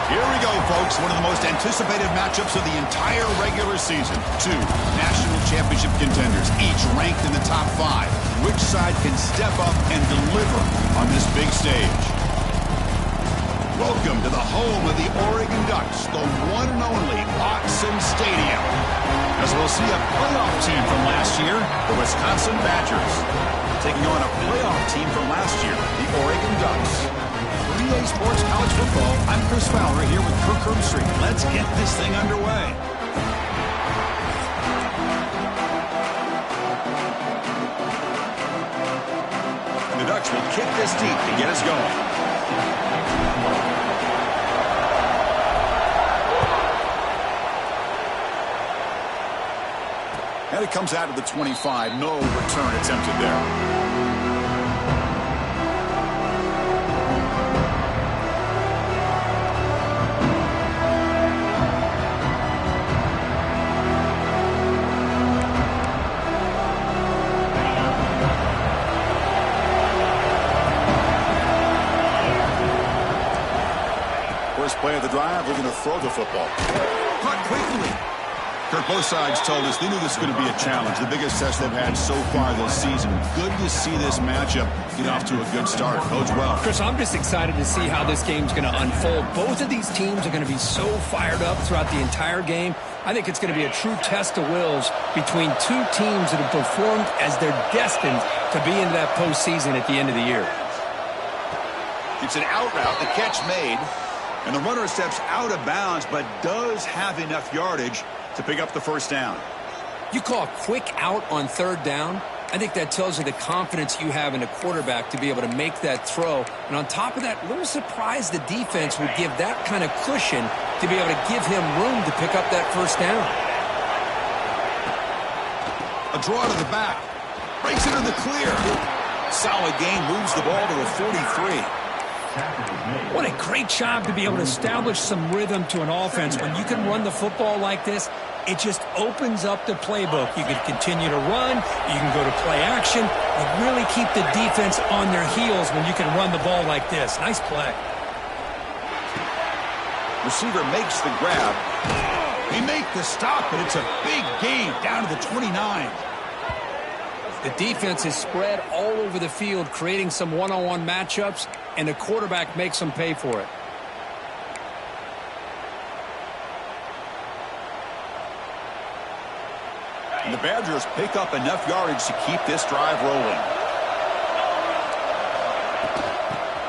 Here we go, folks. One of the most anticipated matchups of the entire regular season. Two national championship contenders, each ranked in the top 5. Which side can step up and deliver on this big stage? Welcome to the home of the Oregon Ducks, the one and only Autzen Stadium. As we'll see a playoff team from last year, the Wisconsin Badgers, taking on a playoff team from last year, the Oregon Ducks. For EA Sports College Football, I'm Chris Fowler here with Kirk Herbstreit. Let's get this thing underway. The Ducks will kick this deep to get us going. And it comes out of the 25. No return attempted there. First play of the drive, we're going to throw the football. Caught quickly. Kirk, both sides told us they knew this was going to be a challenge, the biggest test they've had so far this season. Good to see this matchup get off to a good start. Bodes well. Chris, I'm just excited to see how this game's going to unfold. Both of these teams are going to be so fired up throughout the entire game. I think it's going to be a true test of wills between two teams that have performed as they're destined to be into that postseason at the end of the year. It's an out route, the catch made, and the runner steps out of bounds but does have enough yardage to pick up the first down. You call a quick out on third down. I think that tells you the confidence you have in a quarterback to be able to make that throw. And on top of that, a little surprised the defense would give that kind of cushion to be able to give him room to pick up that first down. A draw to the back. Breaks into the clear. Solid gain, moves the ball to a 43. What a great job to be able to establish some rhythm to an offense. When you can run the football like this, it just opens up the playbook. You can continue to run. You can go to play action. You really keep the defense on their heels when you can run the ball like this. Nice play. Receiver makes the grab. They make the stop, but it's a big gain down to the 29. The defense is spread all over the field, creating some one-on-one matchups, and the quarterback makes them pay for it. And the Badgers pick up enough yardage to keep this drive rolling.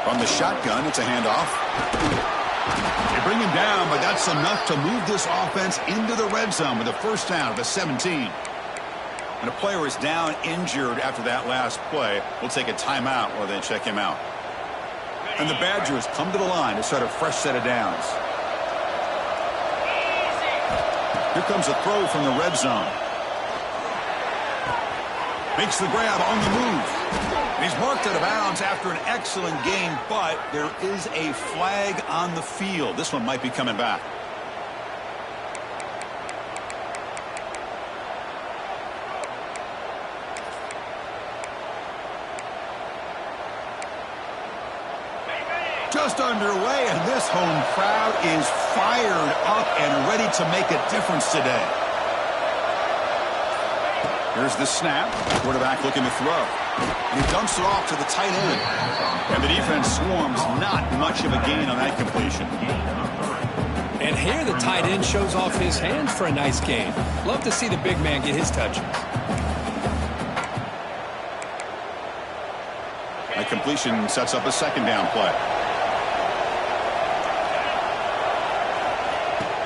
From the shotgun, it's a handoff. They bring him down, but that's enough to move this offense into the red zone with a first down at the 17. When a player is down injured after that last play, we'll take a timeout while they check him out. And the Badgers come to the line to start a fresh set of downs. Here comes a throw from the red zone. Makes the grab on the move. And he's marked out of bounds after an excellent gain, but there is a flag on the field. This one might be coming back. Just underway, and this home crowd is fired up and ready to make a difference today. Here's the snap. Quarterback looking to throw. And he dumps it off to the tight end. And the defense swarms. Not much of a gain on that completion. And here the tight end shows off his hands for a nice gain. Love to see the big man get his touches. That completion sets up a second down play.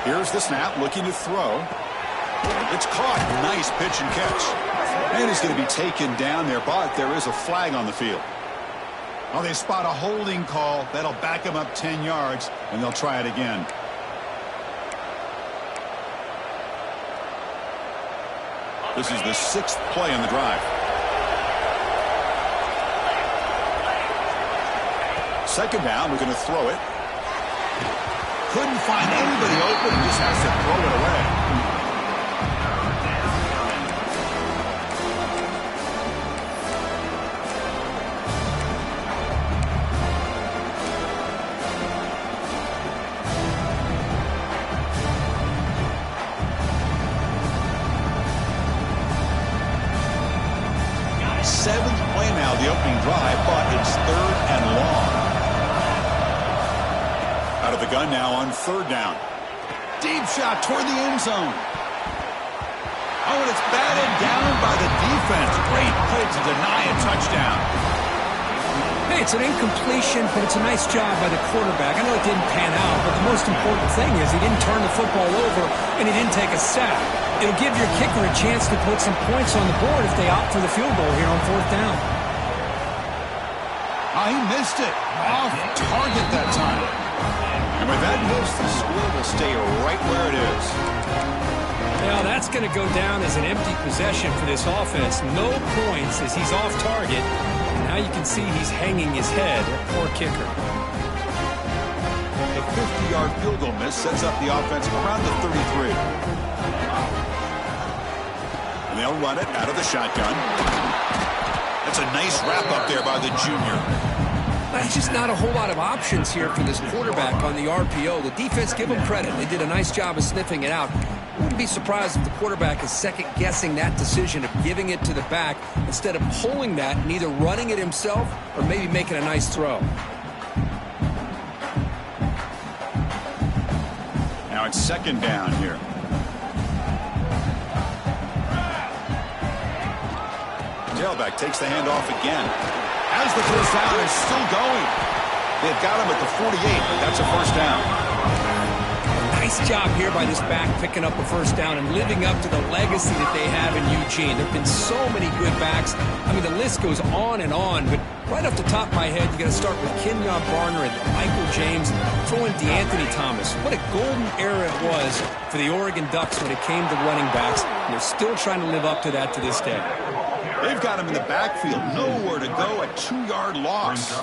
Here's the snap, looking to throw. It's caught. Nice pitch and catch. And he's going to be taken down there, but there is a flag on the field. Well, they spot a holding call. That'll back him up 10 yards, and they'll try it again. This is the 6th play on the drive. Second down, we're going to throw it. Couldn't find anybody open, just has to throw it away. drive, but it's 3rd and long. Out of the gun now on 3rd down. Deep shot toward the end zone. Oh, and it's batted down by the defense. Great play to deny a touchdown. Hey, it's an incompletion, but it's a nice job by the quarterback. I know it didn't pan out, but the most important thing is he didn't turn the football over and he didn't take a sack. It'll give your kicker a chance to put some points on the board if they opt for the field goal here on 4th down. Oh, he missed it. Off target that time. And with that miss, the score will stay right where it is. Now, that's going to go down as an empty possession for this offense. No points as he's off target. Now you can see he's hanging his head. Poor kicker. The 50-yard field goal miss sets up the offense around the 33. And they'll run it out of the shotgun. That's a nice wrap up there by the junior. There's just not a whole lot of options here for this quarterback on the RPO. The defense, give them credit. They did a nice job of sniffing it out. Wouldn't be surprised if the quarterback is second-guessing that decision of giving it to the back instead of pulling that and either running it himself or maybe making a nice throw. Now it's 2nd down here. Tailback takes the handoff again. As the first down is still going. They've got him at the 48, but that's a 1st down. Nice job here by this back picking up a 1st down and living up to the legacy that they have in Eugene. There have been so many good backs. I mean, the list goes on, but right off the top of my head, you got to start with Kenyon Barner and Michael James, throw in DeAnthony Thomas. What a golden era it was for the Oregon Ducks when it came to running backs. And they're still trying to live up to that to this day. They've got him in the backfield. Nowhere to go. A 2-yard loss.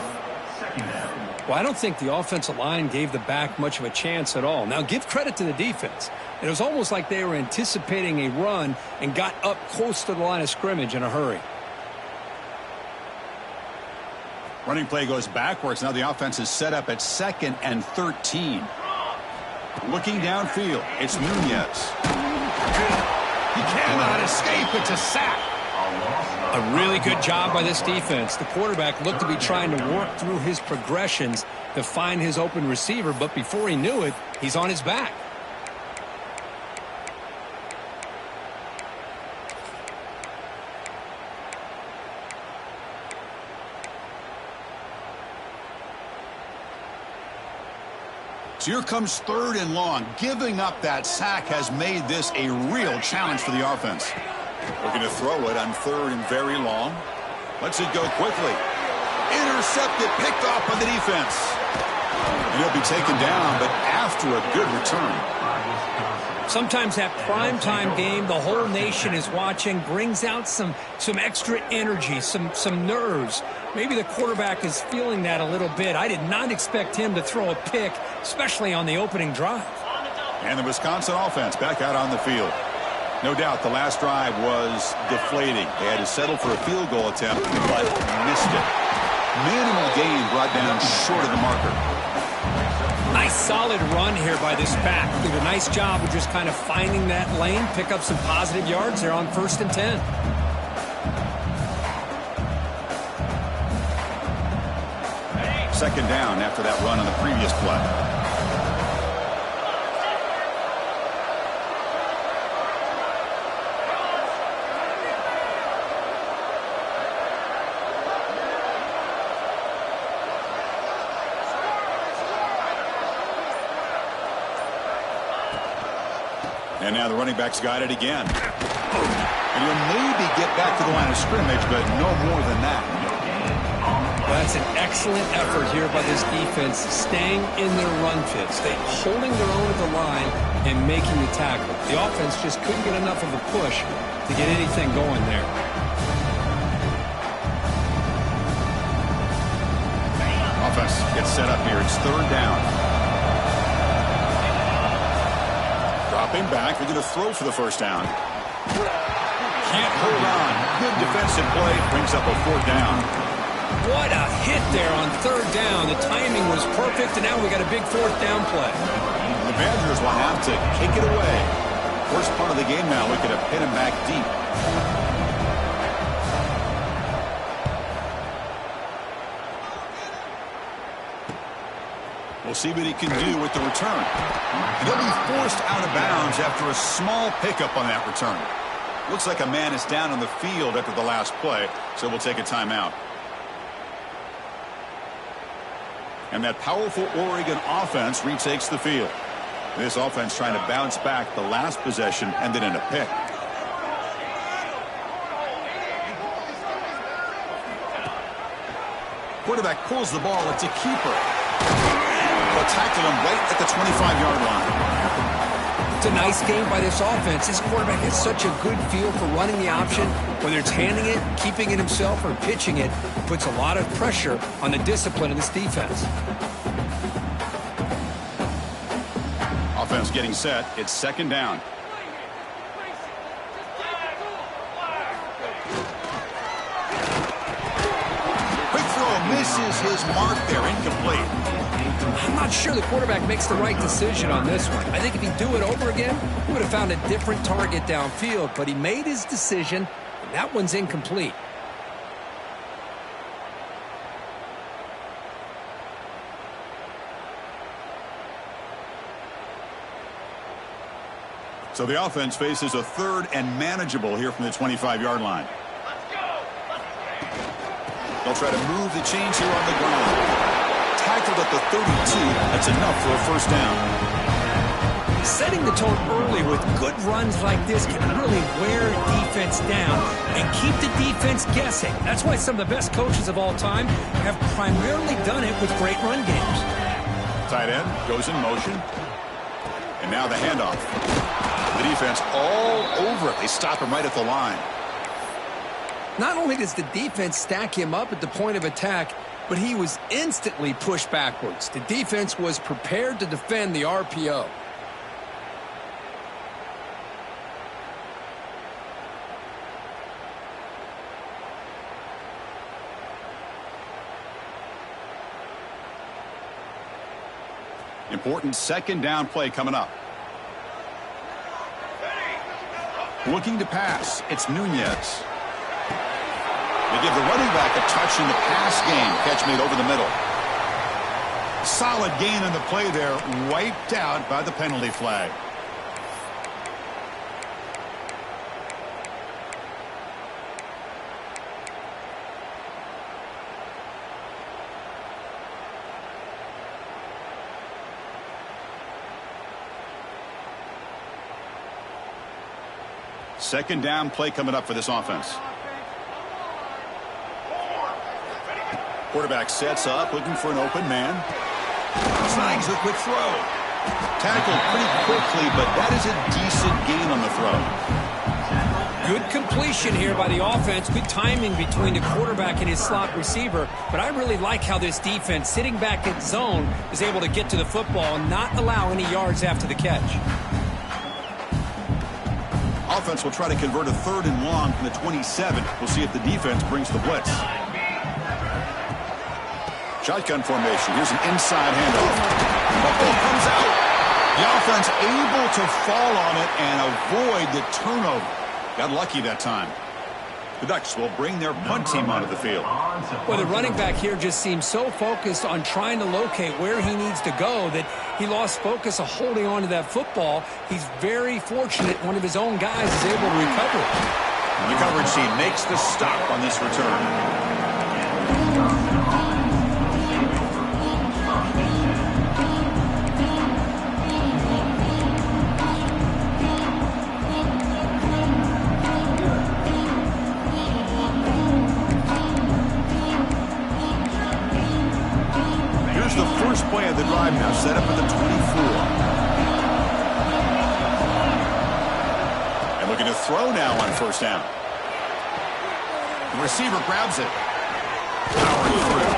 Well, I don't think the offensive line gave the back much of a chance at all. Now, give credit to the defense. It was almost like they were anticipating a run and got up close to the line of scrimmage in a hurry. Running play goes backwards. Now the offense is set up at 2nd and 13. Looking downfield, it's Nunez. He cannot escape. It's a sack. A really good job by this defense. The quarterback looked to be trying to work through his progressions to find his open receiver, but before he knew it, he's on his back. So here comes 3rd and long. Giving up that sack has made this a real challenge for the offense. Looking to throw it on 3rd and very long. Lets it go quickly. Intercepted, picked off by the defense. And he'll be taken down, but after a good return. Sometimes that primetime game, the whole nation is watching, brings out some extra energy, some nerves. Maybe the quarterback is feeling that a little bit. I did not expect him to throw a pick, especially on the opening drive. And the Wisconsin offense back out on the field. No doubt the last drive was deflating. They had to settle for a field goal attempt, but missed it. Minimal gain brought down short of the marker. Nice solid run here by this back. Did a nice job of just kind of finding that lane, pick up some positive yards there on 1st and 10. Second down after that run on the previous play. And now the running back's got it again. And he'll maybe get back to the line of scrimmage, but no more than that. Well, that's an excellent effort here by this defense, staying in their run fit, holding their own at the line and making the tackle. The offense just couldn't get enough of a push to get anything going there. Offense gets set up here. It's 3rd down. Dropping back. They're going to throw for the 1st down. Can't hold on. Good defensive play. Brings up a 4th down. What a hit there on 3rd down. The timing was perfect, and now we got a big 4th down play. The Badgers will have to kick it away. First part of the game now. Looking to pin him back deep. We'll see what he can do with the return. And he'll be forced out of bounds after a small pickup on that return. Looks like a man is down on the field after the last play, so we'll take a timeout. And that powerful Oregon offense retakes the field. This offense trying to bounce back the last possession ended in a pick. Quarterback pulls the ball. It's a keeper. They'll tackle him right at the 25-yard line. It's a nice game by this offense. This quarterback has such a good feel for running the option. Whether it's handing it, keeping it himself, or pitching it, puts a lot of pressure on the discipline of this defense. Offense getting set. It's second down. Quick throw misses his mark there. Incomplete. I'm not sure the quarterback makes the right decision on this one. I think if he'd do it over again, he would have found a different target downfield, but he made his decision, and that one's incomplete. So the offense faces a third and manageable here from the 25-yard line. They'll try to move the chains here on the ground. Tackled at the 32. That's enough for a first down. Setting the tone early with good runs like this can really wear defense down and keep the defense guessing. That's why some of the best coaches of all time have primarily done it with great run games. Tight end goes in motion. And now the handoff. The defense all over it. They stop him right at the line. Not only does the defense stack him up at the point of attack, but he was instantly pushed backwards. The defense was prepared to defend the RPO. Important second down play coming up. Looking to pass. It's Nunez. They give the running back a touch in the pass game. Catch made over the middle. Solid gain on the play there. Wiped out by the penalty flag. Second down play coming up for this offense. Quarterback sets up, looking for an open man. Snags a quick throw. Tackled pretty quickly, but that is a decent gain on the throw. Good completion here by the offense. Good timing between the quarterback and his slot receiver. But I really like how this defense, sitting back in zone, is able to get to the football and not allow any yards after the catch. Offense will try to convert a third and long from the 27. We'll see if the defense brings the blitz. Shotgun formation. Here's an inside handoff. Football comes out. The offense able to fall on it and avoid the turnover. Got lucky that time. The Ducks will bring their punt team onto the field. Well, the running back here just seems so focused on trying to locate where he needs to go that he lost focus of holding on to that football. He's very fortunate one of his own guys is able to recover it. The coverage team makes the stop on this return. First play of the drive now, set up at the 24. And looking to throw now on first down. The receiver grabs it. Powering through.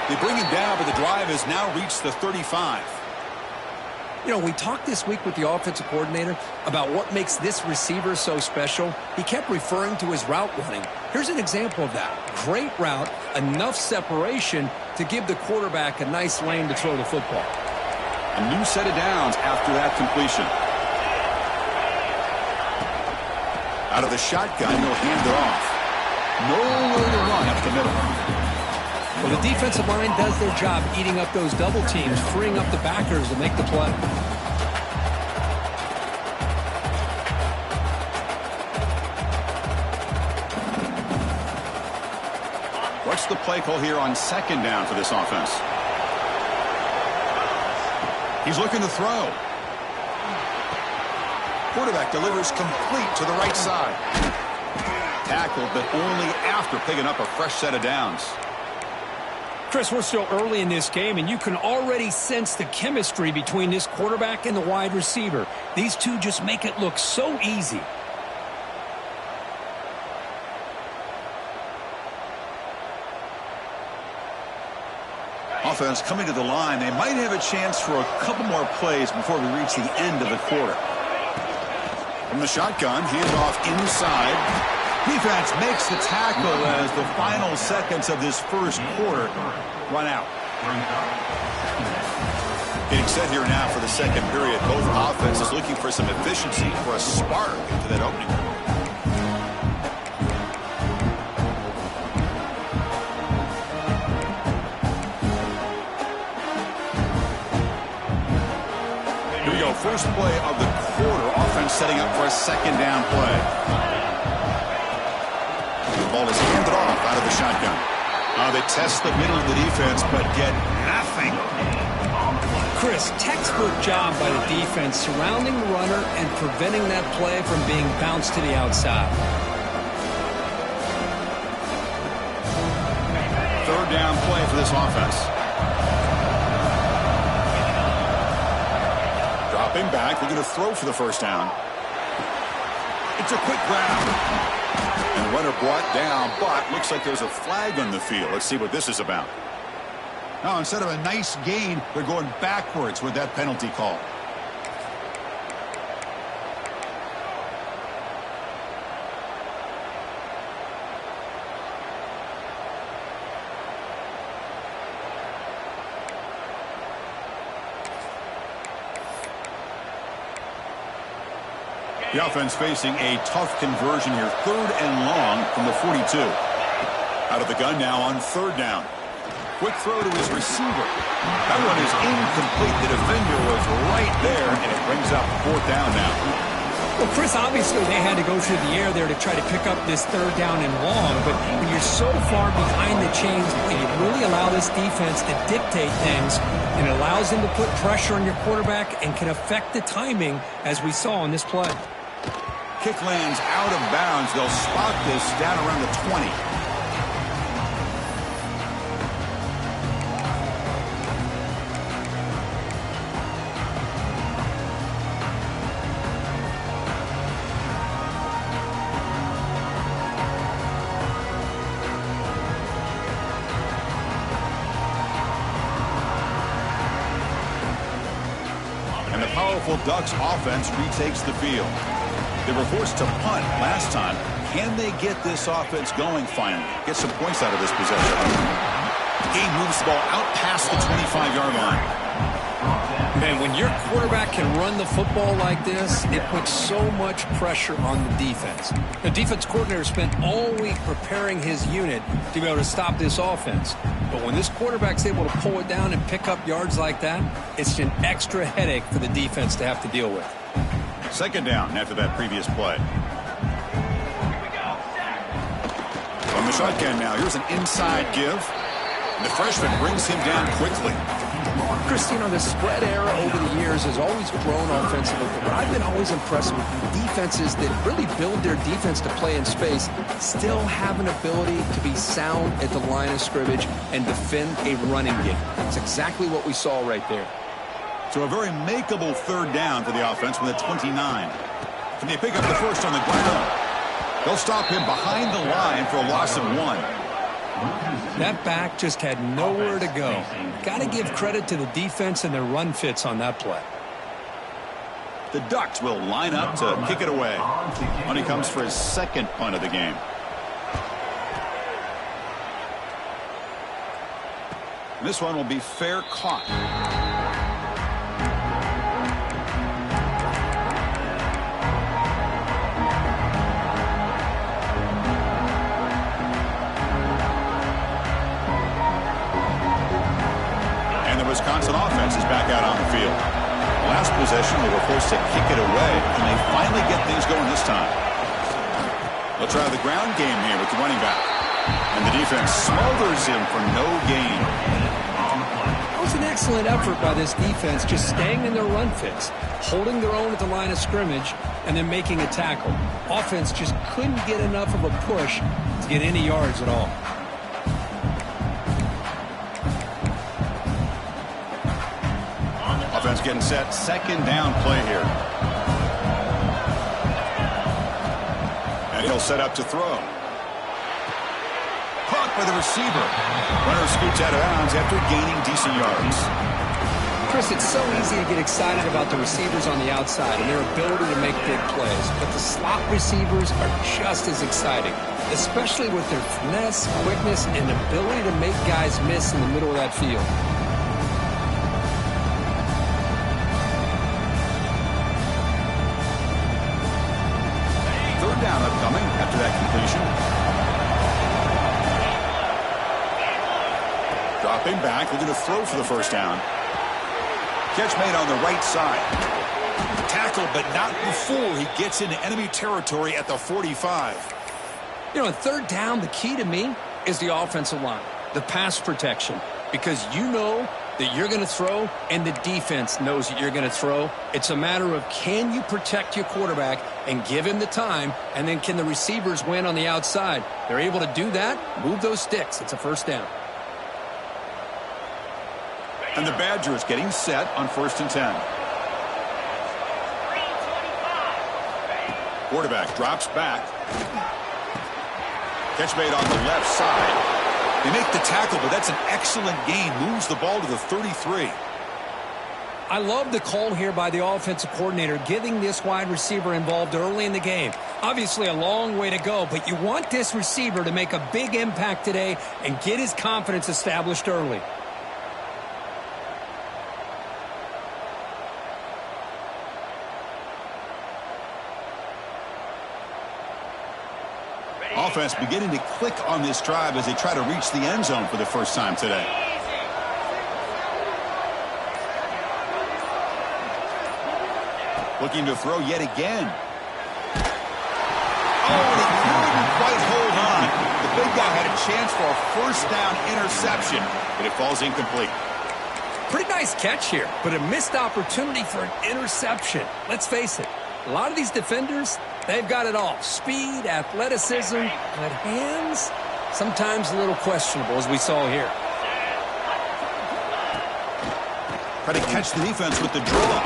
They bring him down, but the drive has now reached the 35. You know, we talked this week with the offensive coordinator about what makes this receiver so special. He kept referring to his route running. Here's an example of that. Great route, enough separation to give the quarterback a nice lane to throw the football. A new set of downs after that completion. Out of the shotgun, he'll hand it off. Nowhere to run up the middle. Well, the defensive line does their job eating up those double teams, freeing up the backers to make the play. What's the play call here on second down for this offense? He's looking to throw. Quarterback delivers complete to the right side. Tackled, but only after picking up a fresh set of downs. Chris, we're still early in this game, and you can already sense the chemistry between this quarterback and the wide receiver. These two just make it look so easy. Offense coming to the line. They might have a chance for a couple more plays before we reach the end of the quarter. From the shotgun, handoff inside. Defense makes the tackle as the final seconds of this first quarter run out. Getting set here now for the second period. Both offenses looking for some efficiency, for a spark into that opening. Here we go. First play of the quarter. Offense setting up for a second down play. The ball is handed off out of the shotgun. They test the middle of the defense, but get nothing. Chris, textbook job by the defense surrounding the runner and preventing that play from being bounced to the outside. Third down play for this offense. Dropping back, looking to throw for the first down. It's a quick grab. And runner brought down, but looks like there's a flag on the field. Let's see what this is about. Now, instead of a nice gain, they're going backwards with that penalty call. The offense facing a tough conversion here. Third and long from the 42. Out of the gun now on third down. Quick throw to his receiver. That one is incomplete. The defender was right there, and it brings up fourth down now. Well, Chris, obviously they had to go through the air there to try to pick up this third down and long, but when you're so far behind the chains and you really allow this defense to dictate things, and it allows them to put pressure on your quarterback and can affect the timing, as we saw on this play. Kick lands out of bounds. They'll spot this down around the 20. And the powerful Ducks offense retakes the field. They were forced to punt last time. Can they get this offense going finally? Get some points out of this possession. Game moves the ball out past the 25-yard line. Man, when your quarterback can run the football like this, it puts so much pressure on the defense. The defense coordinator spent all week preparing his unit to be able to stop this offense. But when this quarterback's able to pull it down and pick up yards like that, it's an extra headache for the defense to have to deal with. Second down after that previous play. From the shotgun now, here's an inside give. The freshman brings him down quickly. Chris, you know, the spread era over the years has always grown offensively, but I've been always impressed with defenses that really build their defense to play in space, still have an ability to be sound at the line of scrimmage and defend a running game. That's exactly what we saw right there. So a very makeable third down for the offense with a 29. Can they pick up the first on the ground? They'll stop him behind the line for a loss of 1. That back just had nowhere to go. Got to give credit to the defense and their run fits on that play. The Ducks will line up to kick it away. Money comes for his second punt of the game. And this one will be fair caught. possession, they were forced to kick it away, and they finally get things going this time. They'll try the ground game here with the running back. And the defense smothers him for no gain. That was an excellent effort by this defense, just staying in their run fits, holding their own at the line of scrimmage, and then making a tackle. Offense just couldn't get enough of a push to get any yards at all. Offense getting set. Second down play here. And he'll set up to throw. Caught by the receiver. Runner scoots out of bounds after gaining decent yards. Chris, it's so easy to get excited about the receivers on the outside and their ability to make big plays. But the slot receivers are just as exciting, especially with their finesse, quickness, and ability to make guys miss in the middle of that field. Third down upcoming after that completion. Dropping back, looking to throw for the first down. Catch made on the right side. Tackle, but not before he gets into enemy territory at the 45. You know, on third down, the key to me is the offensive line, the pass protection, because you know that you're going to throw and the defense knows that you're going to throw. It's a matter of can you protect your quarterback and give him the time, and then can the receivers win on the outside? They're able to do that, move those sticks. It's a first down. And the Badgers getting set on 1st and 10. Quarterback drops back. Catch made on the left side. They make the tackle, but that's an excellent gain. Moves the ball to the 33. I love the call here by the offensive coordinator, getting this wide receiver involved early in the game. Obviously a long way to go, but you want this receiver to make a big impact today and get his confidence established early. Offense beginning to click on this drive as they try to reach the end zone for the first time today. Looking to throw yet again. Oh, and he couldn't quite hold on. The big guy had a chance for a first down interception, but it falls incomplete. Pretty nice catch here, but a missed opportunity for an interception. Let's face it, a lot of these defenders, they've got it all. Speed, athleticism, but hands, sometimes a little questionable, as we saw here. Try to catch the defense with the draw.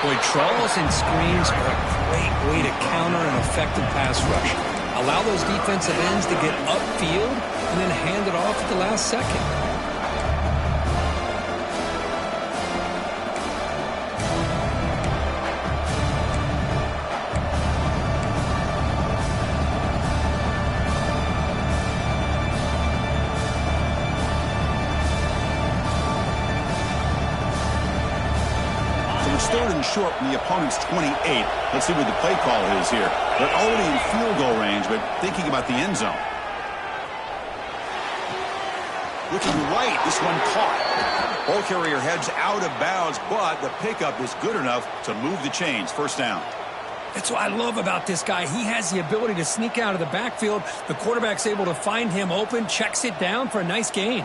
Boy, draws and screens are a great way to counter an effective pass rush. Allow those defensive ends to get upfield and then hand it off at the last second. Third and short from the opponent's 28. Let's see what the play call is here. They're already in field goal range, but thinking about the end zone. Looking right, this one caught. Ball carrier heads out of bounds, but the pickup is good enough to move the chains. First down. That's what I love about this guy. He has the ability to sneak out of the backfield. The quarterback's able to find him open, checks it down for a nice gain.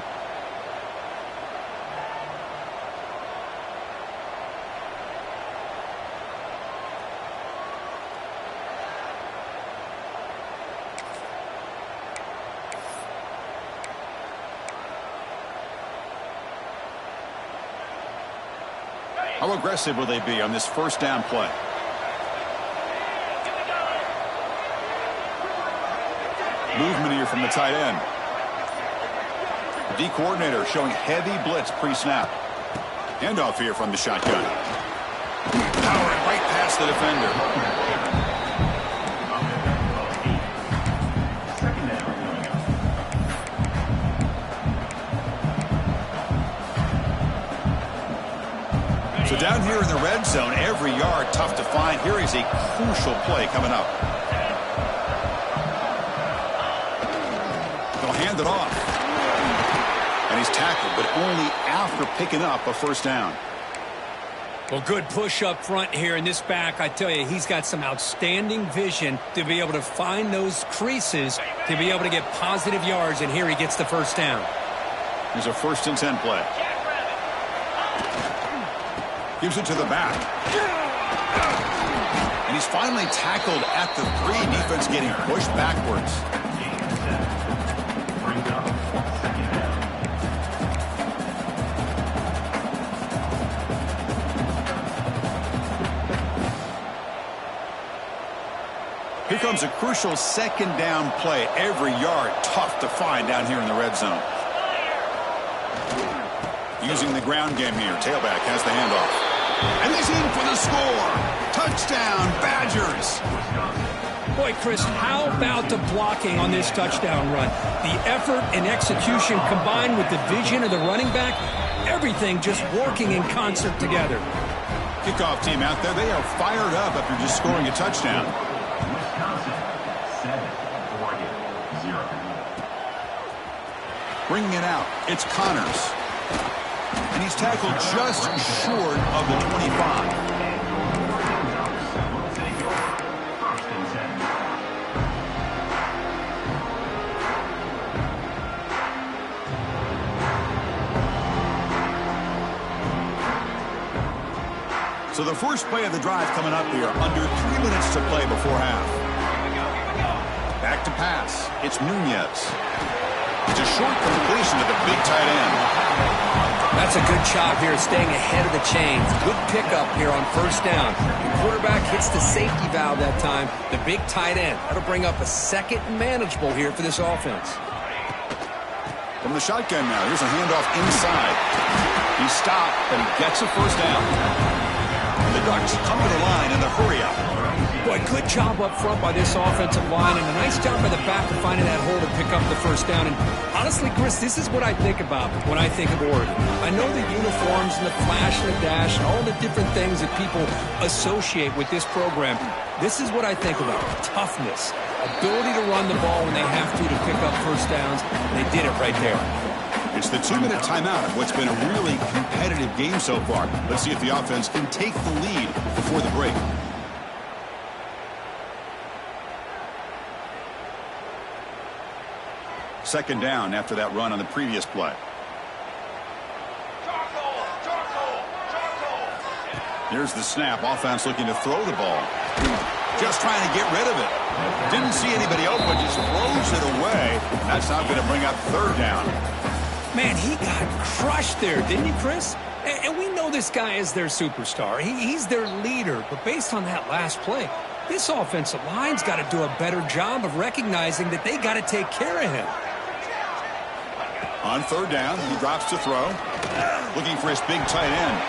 How aggressive will they be on this first down play? Movement here from the tight end. The D coordinator showing heavy blitz pre-snap. Handoff here from the shotgun. Powering right past the defender. So down here in the red zone, every yard tough to find. Here is a crucial play coming up. They'll hand it off. And he's tackled, but only after picking up a first down. Well, good push up front here in this back. I tell you, he's got some outstanding vision to be able to find those creases to be able to get positive yards, and here he gets the first down. Here's a 1st and 10 play. Gives it to the back. And he's finally tackled at the 3. Defense getting pushed backwards. Here comes a crucial 2nd down play. Every yard tough to find down here in the red zone. Using the ground game here. Tailback has the handoff. And he's in for the score. Touchdown, Badgers. Boy, Chris, how about the blocking on this touchdown run? The effort and execution combined with the vision of the running back, everything just working in concert together. Kickoff team out there. They are fired up after just scoring a touchdown. Bringing it out, it's Connors. And he's tackled just short of the 25. So the first play of the drive coming up here, under 3 minutes to play before half. Back to pass, it's Nunez. It's a short completion to the big tight end. That's a good job here, staying ahead of the chains. Good pickup here on 1st down. The quarterback hits the safety valve that time. The big tight end. That'll bring up a 2nd and manageable here for this offense. From the shotgun now, here's a handoff inside. He stopped, but he gets a 1st down. The Ducks come to the line in the hurry-up. Boy, good job up front by this offensive line, and a nice job by the back of finding that hole to pick up the 1st down. And honestly, Chris, this is what I think about when I think of Oregon. I know the uniforms and the flash and the dash and all the different things that people associate with this program. This is what I think about. Toughness, ability to run the ball when they have to pick up 1st downs, and they did it right there. It's the 2-minute timeout of what's been a really competitive game so far. Let's see if the offense can take the lead before the break. Second down after that run on the previous play. Here's the snap. Offense looking to throw the ball. Just trying to get rid of it. Didn't see anybody open, just throws it away. That's not going to bring up 3rd down. Man, he got crushed there, didn't he, Chris? And we know this guy is their superstar. He's their leader. But based on that last play, this offensive line's got to do a better job of recognizing that they got to take care of him. On 3rd down, he drops to throw. Looking for his big tight end.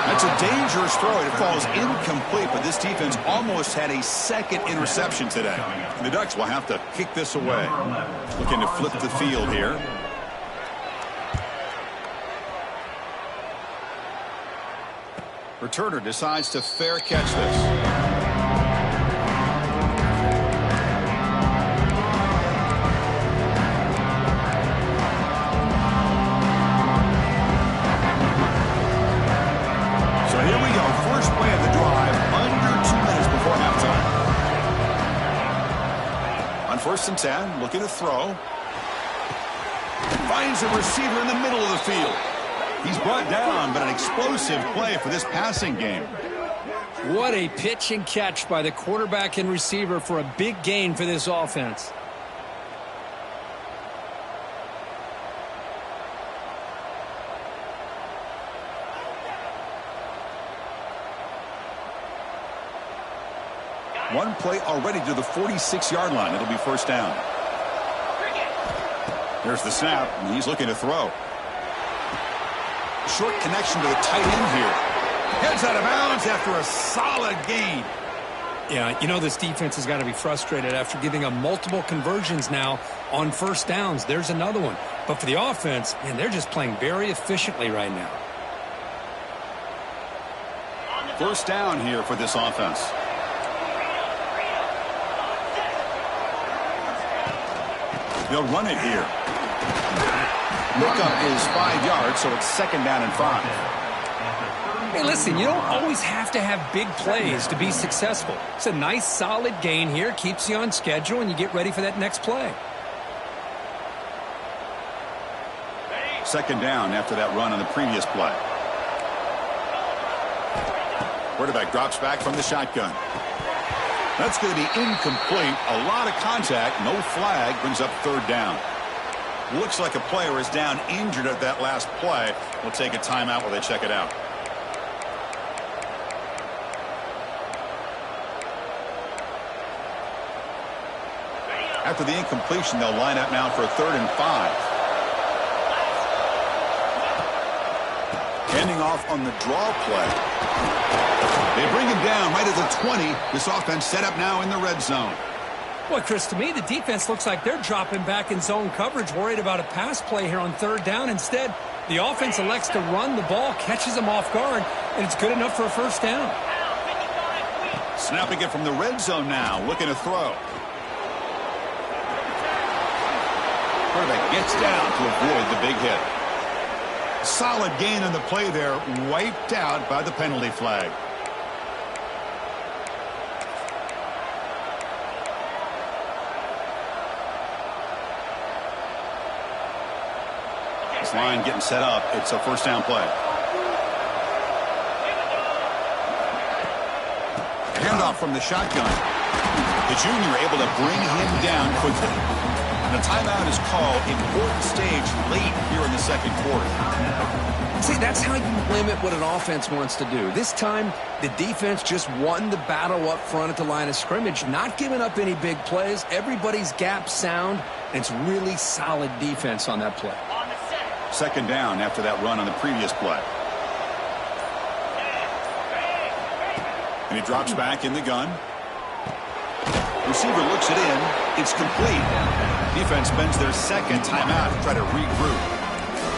That's a dangerous throw. It falls incomplete, but this defense almost had a 2nd interception today. The Ducks will have to kick this away. Looking to flip the field here. Returner decides to fair catch this. So here we go. First play of the drive, under 2 minutes before halftime. On 1st and 10, looking to throw. Finds a receiver in the middle of the field. He's brought down, but an explosive play for this passing game. What a pitch and catch by the quarterback and receiver for a big gain for this offense. One play already to the 46-yard line. It'll be 1st down. There's the snap, and he's looking to throw. Short connection to the tight end here. Heads out of bounds after a solid gain. Yeah, you know this defense has got to be frustrated after giving up multiple conversions now on 1st downs. There's another one. But for the offense, man, they're just playing very efficiently right now. 1st down here for this offense. They'll run it here. Pickup is 5 yards, so it's 2nd down and 5. Hey, listen, you don't always have to have big plays to be successful. It's a nice, solid gain here. Keeps you on schedule, and you get ready for that next play. Second down after that run on the previous play. Quarterback drops back from the shotgun. That's going to be incomplete. A lot of contact. No flag. Brings up third down. Looks like a player is down injured at that last play. We'll take a timeout while they check it out. After the incompletion, they'll line up now for a 3rd and 5. Handing off on the draw play. They bring him down right at the 20. This offense set up now in the red zone. Boy, Chris, to me, the defense looks like they're dropping back in zone coverage, worried about a pass play here on 3rd down. Instead, the offense elects to run the ball, catches them off guard, and it's good enough for a 1st down. Snapping it from the red zone now, looking to throw. Quarterback gets down to avoid the big hit. Solid gain on the play there, wiped out by the penalty flag. This line getting set up. It's a 1st down play. Handoff from the shotgun. The junior able to bring him down quickly. The timeout is called. Important stage late here in the 2nd quarter. See, that's how you limit what an offense wants to do. This time, the defense just won the battle up front at the line of scrimmage, not giving up any big plays. Everybody's gap sound, and it's really solid defense on that play. 2nd down after that run on the previous play. And he drops back in the gun. Receiver looks it in. It's complete. Defense spends their 2nd timeout to try to regroup.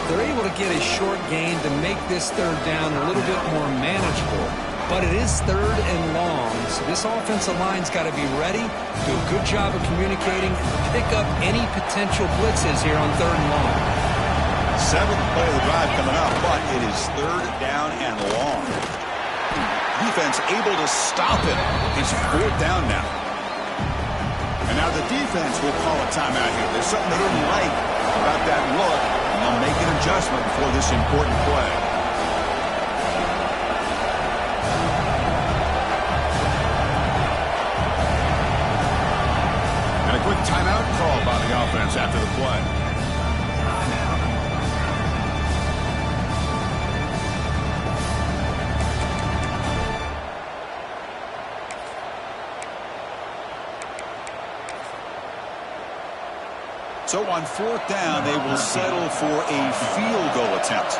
They're able to get a short gain to make this 3rd down a little bit more manageable. But it is 3rd and long, so this offensive line's got to be ready, do a good job of communicating, pick up any potential blitzes here on 3rd and long. 7th play of the drive coming up, but it is 3rd down and long. Defense able to stop it. It's 4th down now. And now the defense will call a timeout here. There's something they didn't like about that look, and they'll make an adjustment for this important play. And a quick timeout call by the offense after the play. So on 4th down, they will settle for a field goal attempt.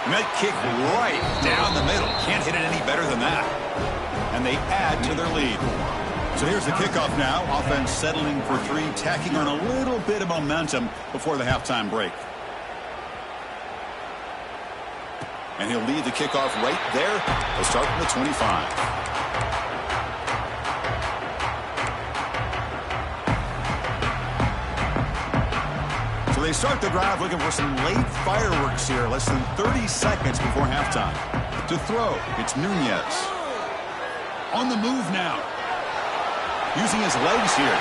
And that kick right down the middle. Can't hit it any better than that. And they add to their lead. So here's the kickoff now. Offense settling for 3, tacking on a little bit of momentum before the halftime break. And he'll lead the kickoff right there. They'll start from the 25. So they start the drive looking for some late fireworks here. Less than 30 seconds before halftime. To throw, it's Nunez. On the move now. Using his legs here.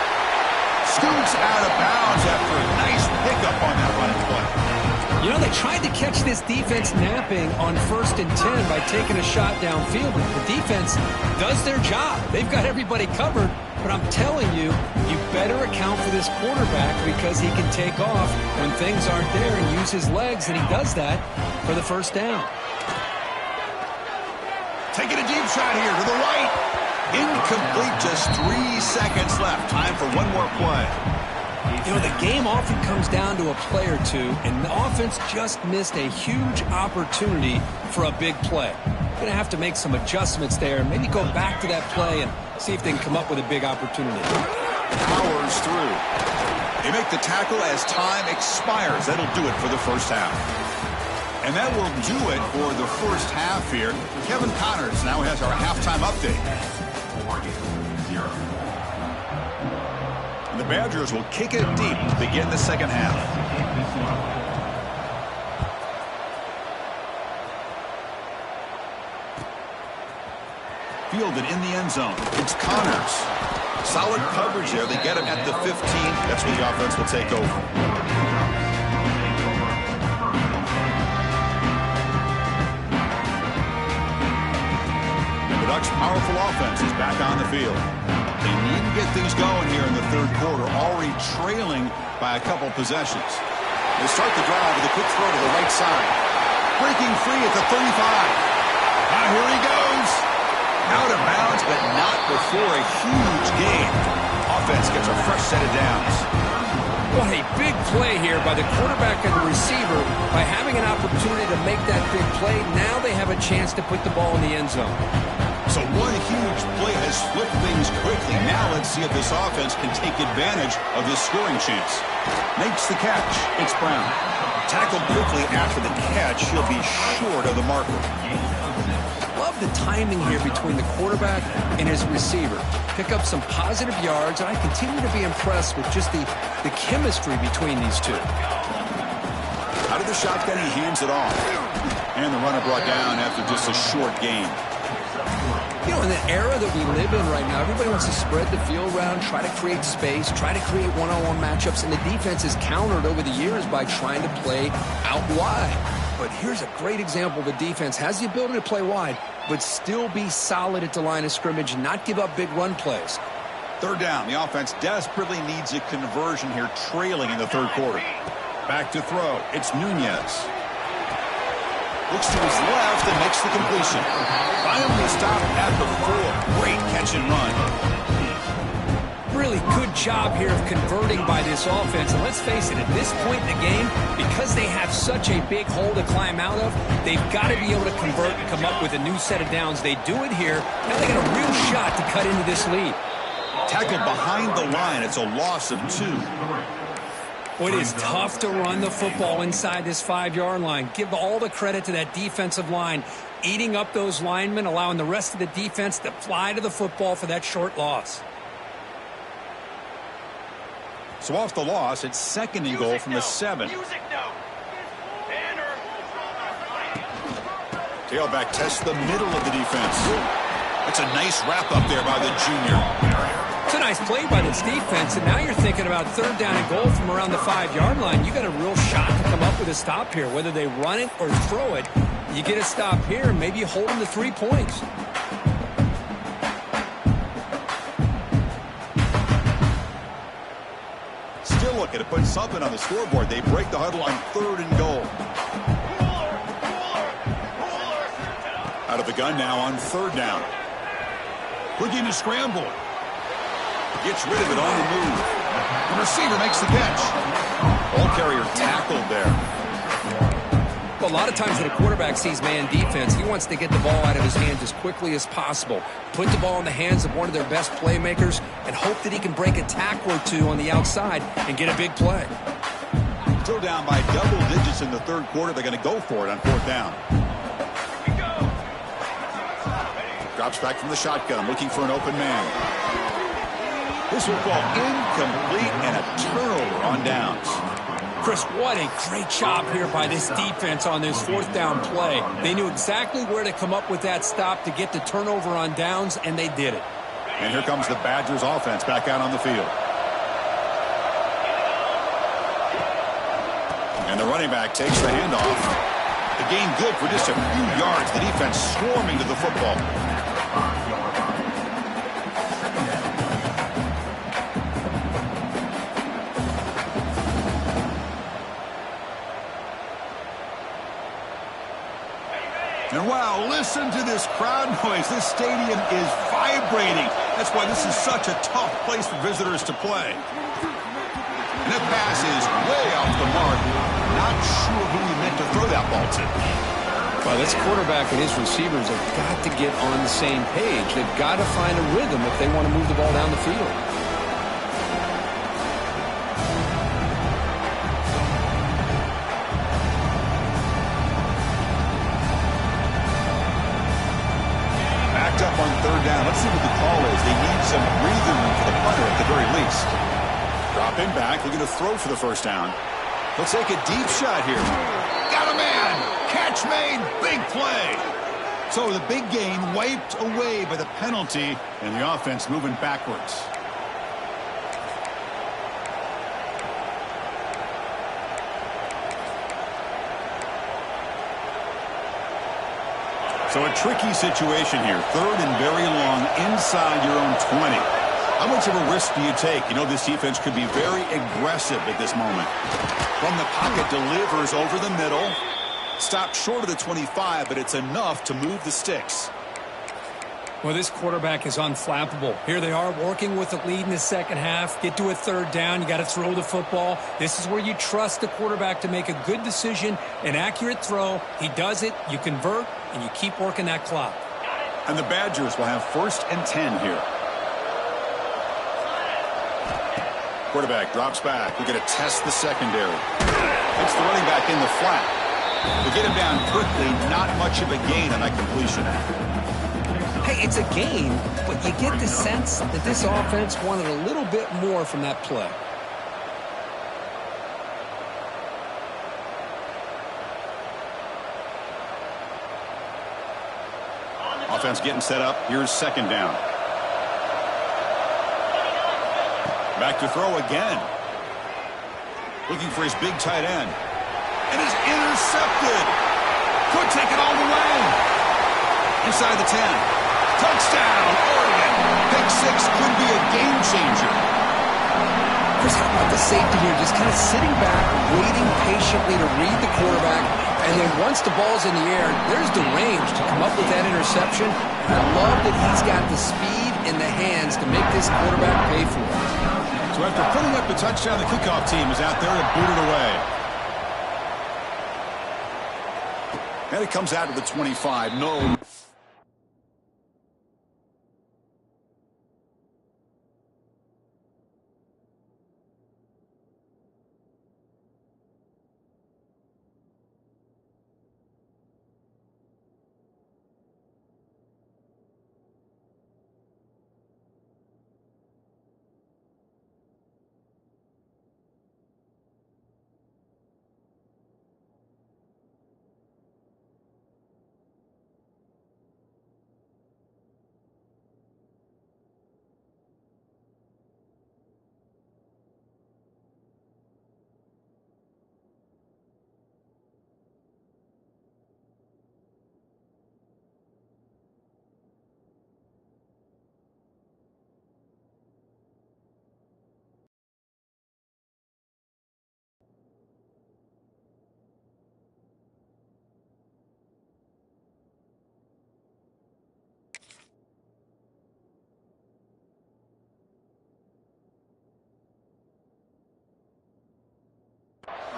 Scoots out of bounds after a nice pickup on that running play. You know, they tried to catch this defense napping on 1st and 10 by taking a shot downfield. The defense does their job. They've got everybody covered. But I'm telling you, you better account for this quarterback because he can take off when things aren't there and use his legs, and he does that for the 1st down. Taking a deep shot here to the right. Incomplete, just 3 seconds left. Time for one more play. You know, the game often comes down to a play or two, and the offense just missed a huge opportunity for a big play. Going to have to make some adjustments there and maybe go back to that play and see if they can come up with a big opportunity. Powers through. They make the tackle as time expires. That'll do it for the 1st half. And that will do it for the 1st half here. Kevin Connors now has our halftime update. The Badgers will kick it deep to begin the second half. Fielded in the end zone. It's Connors. Solid coverage there. They get him at the 15. That's where the offense will take over. And the Ducks' powerful offense is back on the field. They need to get things going here in the third quarter, already trailing by a couple possessions. They start the drive with a quick throw to the right side. Breaking free at the 35. Now here he goes. Out of bounds, but not before a huge gain. Offense gets a fresh set of downs. What a big play here by the quarterback and the receiver. By having an opportunity to make that big play, now they have a chance to put the ball in the end zone. So one huge play has flipped things quickly. Now let's see if this offense can take advantage of this scoring chance. Makes the catch. It's Brown. Tackled quickly after the catch. He'll be short of the marker. Love the timing here between the quarterback and his receiver. Pick up some positive yards, and I continue to be impressed with just the chemistry between these two. Out of the shotgun, he hands it off. And the runner brought down after just a short gain. You know, in the era that we live in right now, everybody wants to spread the field around, try to create space, try to create one-on-one matchups, and the defense is countered over the years by trying to play out wide. But here's a great example. The defense has the ability to play wide, but still be solid at the line of scrimmage and not give up big run plays. Third down. The offense desperately needs a conversion here, trailing in the third quarter. Back to throw. It's Nunez. Looks to his left and makes the completion. Finally stopped at the 4. Great catch and run. Really good job here of converting by this offense. And let's face it, at this point in the game, because they have such a big hole to climb out of, they've got to be able to convert and come up with a new set of downs. They do it here. Now they got a real shot to cut into this lead. Tackled behind the line. It's a loss of 2. It is tough to run the football inside this 5-yard line. Give all the credit to that defensive line, eating up those linemen, allowing the rest of the defense to fly to the football for that short loss. So off the loss, it's 2nd and goal from the 7. Tailback tests the middle of the defense. That's a nice wrap up there by the junior. It's a nice play by this defense, and now you're thinking about 3rd down and goal from around the 5-yard line. You got a real shot to come up with a stop here. Whether they run it or throw it, you get a stop here, and maybe you hold them to 3 points. Still looking to put something on the scoreboard. They break the huddle on 3rd and goal. Out of the gun now on 3rd down. Looking to scramble. Gets rid of it on the move. The receiver makes the catch. Ball carrier tackled there. Well, a lot of times when a quarterback sees man defense, he wants to get the ball out of his hands as quickly as possible. Put the ball in the hands of one of their best playmakers and hope that he can break a tackle or 2 on the outside and get a big play. Still down by double digits in the 3rd quarter. They're going to go for it on 4th down. Drops back from the shotgun, looking for an open man. This will fall incomplete and a turnover on downs. Chris, what a great job here by this defense on this 4th down play. They knew exactly where to come up with that stop to get the turnover on downs, and they did it. And here comes the Badgers offense back out on the field. And the running back takes the handoff. The gain good for just a few yards. The defense swarming to the football. And wow, listen to this crowd noise. This stadium is vibrating. That's why this is such a tough place for visitors to play. And that pass is way off the mark. Not sure who he meant to throw that ball to. Well, this quarterback and his receivers have got to get on the same page. They've got to find a rhythm if they want to move the ball down the field. Up on 3rd down. Let's see what the call is. They need some breathing room for the punter at the very least. Dropping back, looking to throw for the first down. He'll take a deep shot here. Got a man! Catch made! Big play! So the big gain wiped away by the penalty, and the offense moving backwards. So a tricky situation here. Third and very long inside your own 20. How much of a risk do you take? You know this defense could be very aggressive at this moment. From the pocket, delivers over the middle. Stopped short of the 25, but it's enough to move the sticks. Well, this quarterback is unflappable. Here they are working with the lead in the second half. Get to a third down. You got to throw the football. This is where you trust the quarterback to make a good decision, an accurate throw. He does it. You convert, and you keep working that clock. And the Badgers will have 1st and 10 here. Quarterback drops back. We're going to test the secondary. It's the running back in the flat. We get him down quickly. Not much of a gain on that completion. Hey, it's a gain, but you get the sense that this offense wanted a little bit more from that play. Offense getting set up. Here's second down. Back to throw again. Looking for his big tight end. And is intercepted. Could take it all the way. Inside the 10. Touchdown, Oregon. Pick 6 could be a game changer. Chris, how about the safety here? Just kind of sitting back, waiting patiently to read the quarterback. And then once the ball's in the air, there's the range to come up with that interception. I love that he's got the speed in the hands to make this quarterback pay for it. So after putting up the touchdown, the kickoff team is out there to boot it away. And it comes out to the 25. No.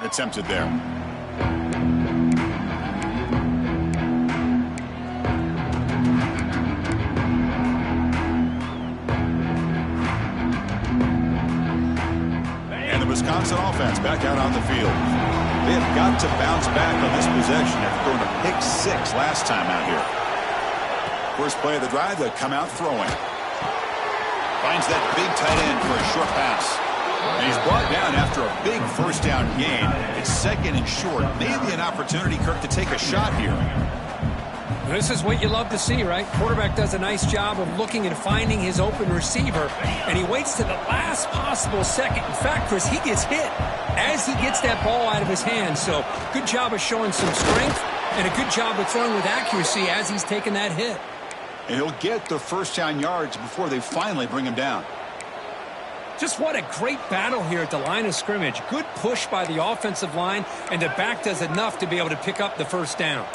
Attempted there. And the Wisconsin offense back out on the field. They have got to bounce back on this possession after throwing a pick 6 last time out here. First play of the drive, they'll come out throwing. Finds that big tight end for a short pass. And he's brought down after a big first down gain. It's second and short. Maybe an opportunity, Kirk, to take a shot here. This is what you love to see, right? Quarterback does a nice job of looking and finding his open receiver, and he waits to the last possible second. In fact, Chris, he gets hit as he gets that ball out of his hands. So good job of showing some strength and a good job of throwing with accuracy as he's taking that hit. And he'll get the first down yards before they finally bring him down. Just what a great battle here at the line of scrimmage. Good push by the offensive line, and the back does enough to be able to pick up the first down.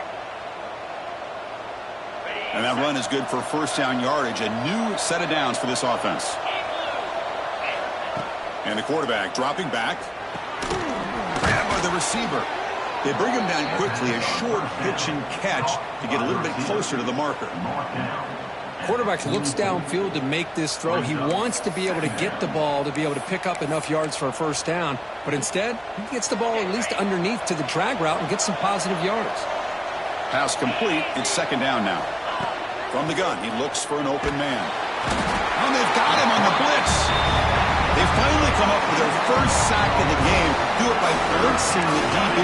And that run is good for first down yardage. A new set of downs for this offense. And the quarterback dropping back. Grabbed by the receiver. They bring him down quickly. A short pitch and catch to get a little bit closer to the marker. Quarterback looks downfield to make this throw. He wants to be able to get the ball to be able to pick up enough yards for a first down. But instead, he gets the ball at least underneath to the drag route and gets some positive yards. Pass complete. It's second down now. From the gun, he looks for an open man. And they've got him on the blitz. They finally come up with their pressing the DB.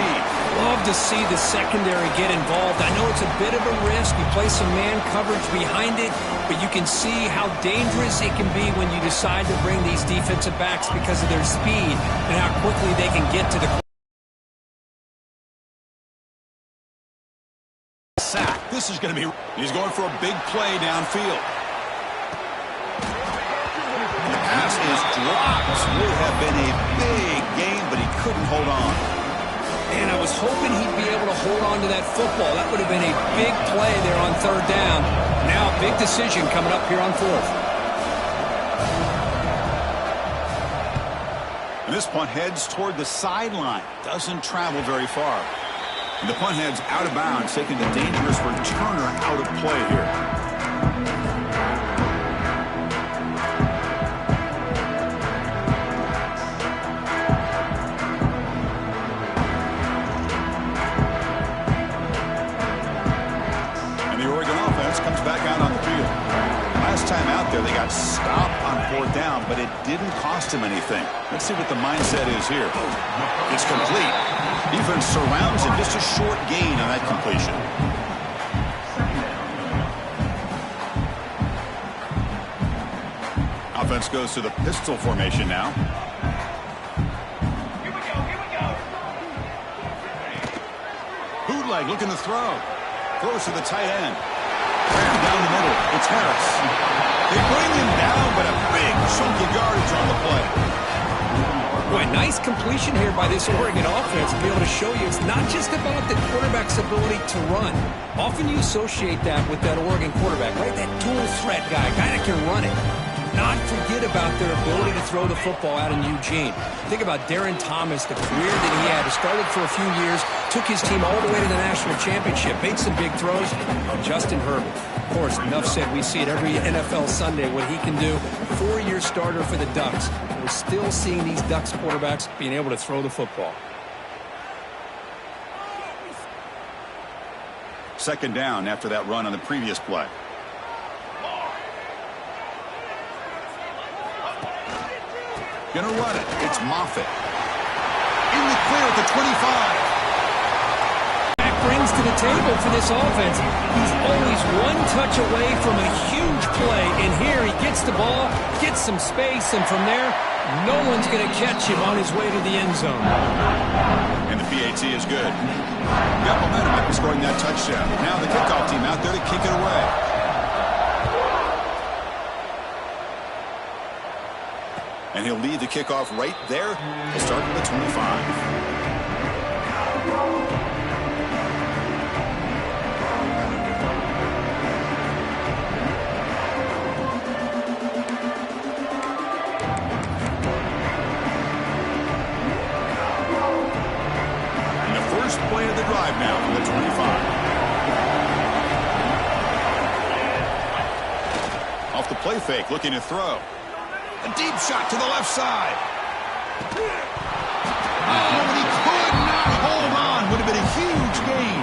Love to see the secondary get involved. I know it's a bit of a risk. You play some man coverage behind it, but you can see how dangerous it can be when you decide to bring these defensive backs because of their speed and how quickly they can get to the sack. This is going to be... He's going for a big play downfield. The pass is dropped. Would have been a big game, but he couldn't hold on. And I was hoping he'd be able to hold on to that football. That would have been a big play there on third down. Now a big decision coming up here on fourth. And this punt heads toward the sideline. Doesn't travel very far. And the punt heads out of bounds, taking the dangerous returner out of play here. Comes back out on the field. Last time out there, they got stopped on fourth down, but it didn't cost him anything. Let's see what the mindset is here. It's complete. Defense surrounds him. Just a short gain on that completion. Offense goes to the pistol formation now. Bootleg looking to throw. Throws to the tight end. Down the middle, it's Harris. They bring him down, but a big chunk of yardage on the play. Boy, nice completion here by this Oregon offense to be able to show you it's not just about the quarterback's ability to run. Often you associate that with that Oregon quarterback, right? That dual threat guy that can run it. Not forget about their ability to throw the football out in Eugene. Think about Darren Thomas, the career that he had. He started for a few years, took his team all the way to the national championship, made some big throws. Justin Herbert, of course, enough said. We see it every NFL Sunday what he can do. 4-year starter for the Ducks. We're still seeing these Ducks quarterbacks being able to throw the football. Second down after that run on the previous play. Gonna run it. It's Moffitt. In the clear at the 25. That brings to the table for this offense. He's always one touch away from a huge play. And here he gets the ball, gets some space, and from there, no one's going to catch him on his way to the end zone. And the PAT is good. Got momentum after scoring that touchdown. Now the kickoff team out there to kick it away. And he'll lead the kickoff right there. He'll start with the 25. And the first play of the drive now from the 25. Off the play fake, looking to throw. A deep shot to the left side. Oh, and he could not hold on. Would have been a huge gain.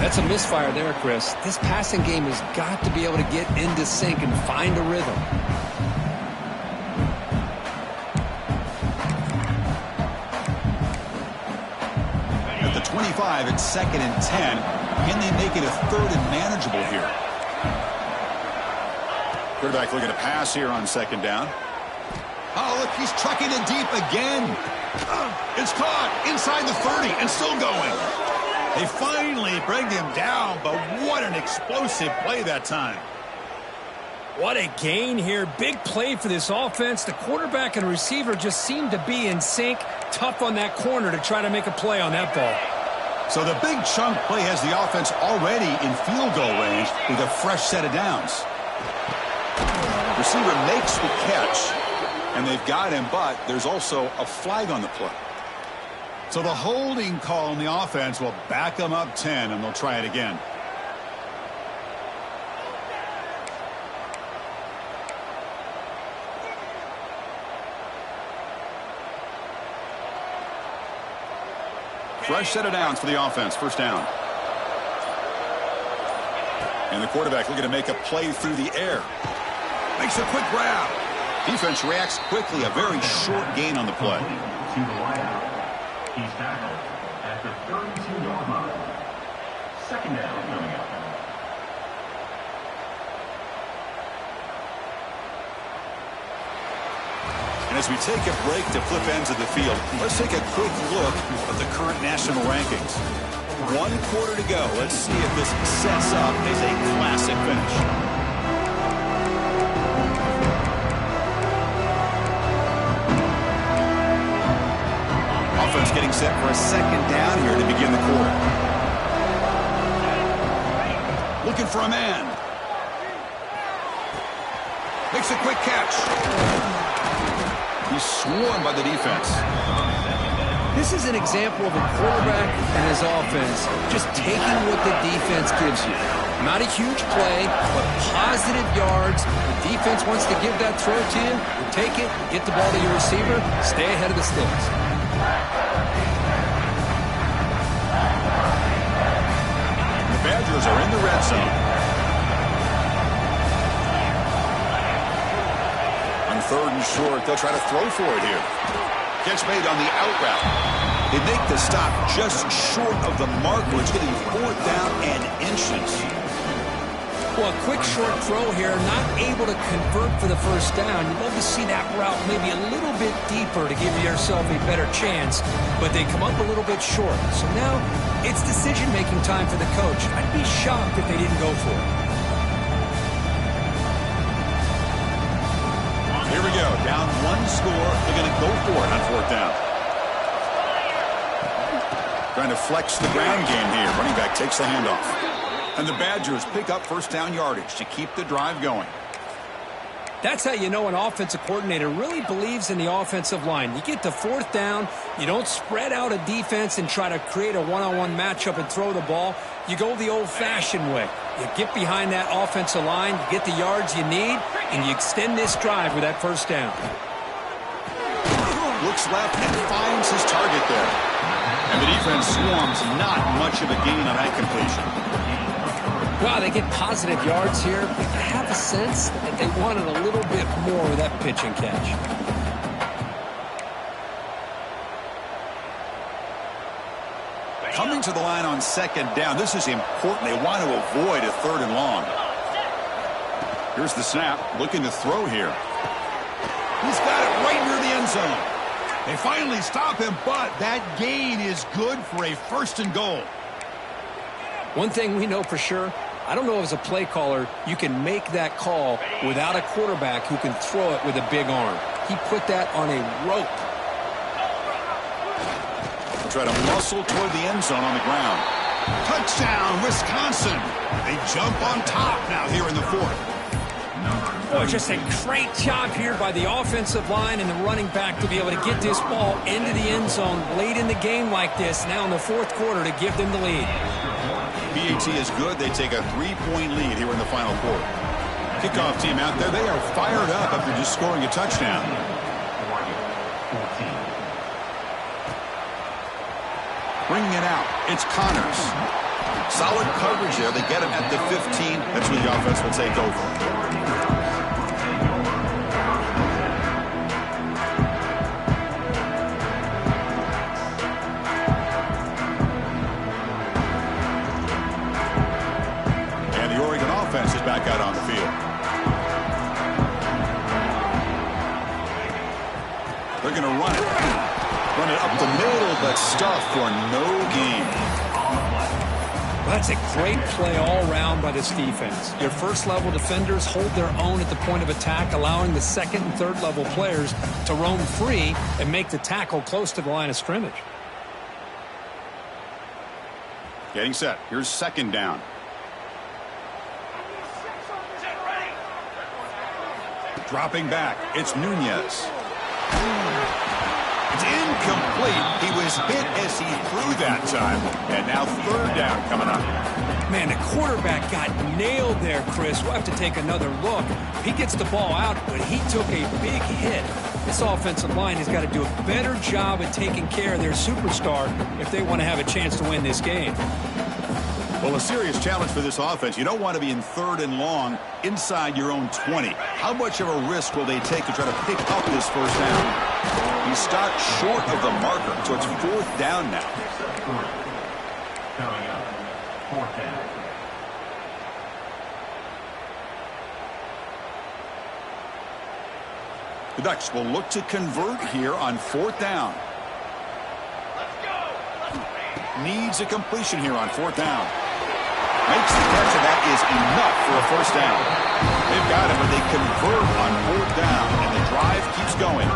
That's a misfire there, Chris. This passing game has got to be able to get into sync and find a rhythm. At the 25, it's 2nd and 10. Can they make it a 3rd and manageable here? Quarterback looking to pass here on 2nd down. Oh, look, he's trucking it deep again. It's caught inside the 30 and still going. They finally bring him down, but what an explosive play that time. What a gain here. Big play for this offense. The quarterback and receiver just seem to be in sync. Tough on that corner to try to make a play on that ball. So the big chunk play has the offense already in field goal range with a fresh set of downs. Receiver makes the catch, and they've got him, but there's also a flag on the play. So the holding call on the offense will back them up 10, and they'll try it again. Fresh set of downs for the offense. First down. And the quarterback looking to make a play through the air. Makes a quick grab. Defense reacts quickly. A very short gain on the play. He's tackled at the 32-yard line. Second down coming up. And as we take a break to flip ends of the field, let's take a quick look at the current national rankings. 1 quarter to go. Let's see if this sets up as a classic finish. Offense getting set for a second down here to begin the quarter. Looking for a man. Makes a quick catch. He's swarmed by the defense. This is an example of a quarterback and his offense just taking what the defense gives you. Not a huge play, but positive yards. The defense wants to give that throw to you. You take it, get the ball to your receiver, stay ahead of the sticks. The Badgers are in the red zone. On 3rd and short, they'll try to throw for it here. Catch made on the out route. They make the stop just short of the mark where it's getting 4th down and inches. Well, a quick short throw here, not able to convert for the first down. You'd love to see that route maybe a little bit deeper to give yourself a better chance, but they come up a little bit short. So now it's decision-making time for the coach. I'd be shocked if they didn't go for it. Here we go. Down 1 score. They're going to go for it on 4th down. Trying to flex the ground game here. Running back takes the handoff. And the Badgers pick up 1st down yardage to keep the drive going. That's how you know an offensive coordinator really believes in the offensive line. You get to 4th down, you don't spread out a defense and try to create a one-on-one matchup and throw the ball. You go the old-fashioned way. You get behind that offensive line, you get the yards you need, and you extend this drive with that 1st down. Looks left and finds his target there. And the defense swarms, not much of a gain on that completion. Wow, they get positive yards here. I have a sense that they wanted a little bit more with that pitch and catch. Coming to the line on 2nd down. This is important. They want to avoid a 3rd and long. Here's the snap. Looking to throw here. He's got it right near the end zone. They finally stop him, but that gain is good for a 1st and goal. One thing we know for sure, I don't know as a play caller, you can make that call without a quarterback who can throw it with a big arm. He put that on a rope. They'll try to muscle toward the end zone on the ground. Touchdown, Wisconsin. They jump on top now here in the 4th. Oh, just a great job here by the offensive line and the running back to be able to get this ball into the end zone late in the game like this, now in the 4th quarter to give them the lead. PAT is good. They take a 3-point lead here in the final quarter. Kickoff team out there. They are fired up after just scoring a touchdown. Bringing it out. It's Connors. Solid coverage there. They get him at the 15. That's where the offense will take over. Is back out on the field. They're going to run it. Run it up the middle, but stuff for no gain. Well, that's a great play all around by this defense. Your 1st level defenders hold their own at the point of attack, allowing the 2nd and 3rd level players to roam free and make the tackle close to the line of scrimmage. Getting set. Here's 2nd down. Dropping back, it's Nunez. It's incomplete. He was hit as he threw that time. And now 3rd down coming up. Man, the quarterback got nailed there, Chris. We'll have to take another look. He gets the ball out, but he took a big hit. This offensive line has got to do a better job at taking care of their superstar if they want to have a chance to win this game. Well, a serious challenge for this offense. You don't want to be in 3rd and long inside your own 20. How much of a risk will they take to try to pick up this 1st down? He he stopped short of the marker, so it's 4th down now. Coming up, 4th down. The Ducks will look to convert here on 4th down. Needs a completion here on 4th down. Makes the catch, and that is enough for a 1st down. They've got it, but they convert on 4th down, and the drive keeps going.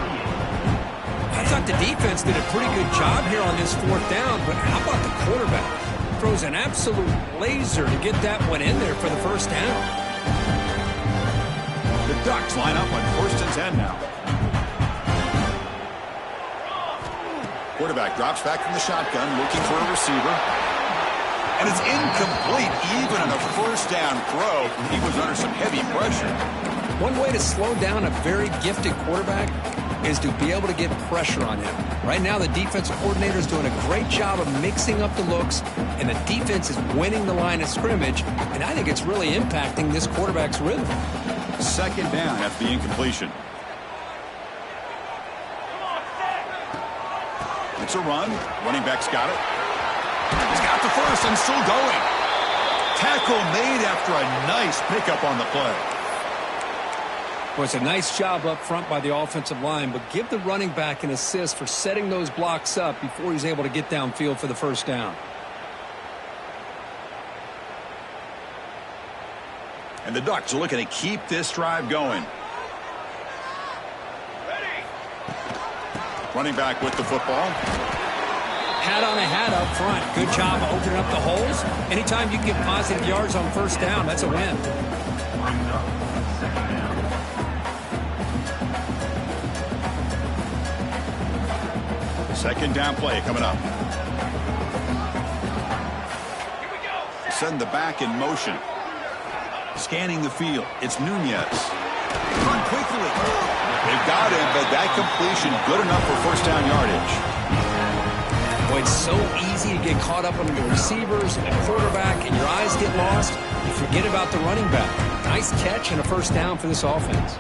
I thought the defense did a pretty good job here on this 4th down, but how about the quarterback? Throws an absolute laser to get that one in there for the 1st down. The Ducks line up on 1st and 10 now. Quarterback drops back from the shotgun, looking for a receiver. And it's incomplete. Even on a 1st down throw, he was under some heavy pressure. One way to slow down a very gifted quarterback is to be able to get pressure on him. Right now, the defensive coordinator is doing a great job of mixing up the looks, and the defense is winning the line of scrimmage, and I think it's really impacting this quarterback's rhythm. 2nd down after the incompletion. It's a run. Running back's got it. He's got the 1st and still going. Tackle made after a nice pickup on the play. Well, it's a nice job up front by the offensive line, but give the running back an assist for setting those blocks up before he's able to get downfield for the 1st down. And the Ducks are looking to keep this drive going. Running back with the football. Hat on a hat up front. Good job opening up the holes. Anytime you can get positive yards on 1st down, that's a win. Brings up 2nd down. 2nd down play coming up. Send the back in motion. Scanning the field. It's Nunez. Run quickly. They've got him, but that completion good enough for 1st down yardage. Boy, it's so easy to get caught up on the receivers and the quarterback, and your eyes get lost. You forget about the running back. Nice catch and a 1st down for this offense.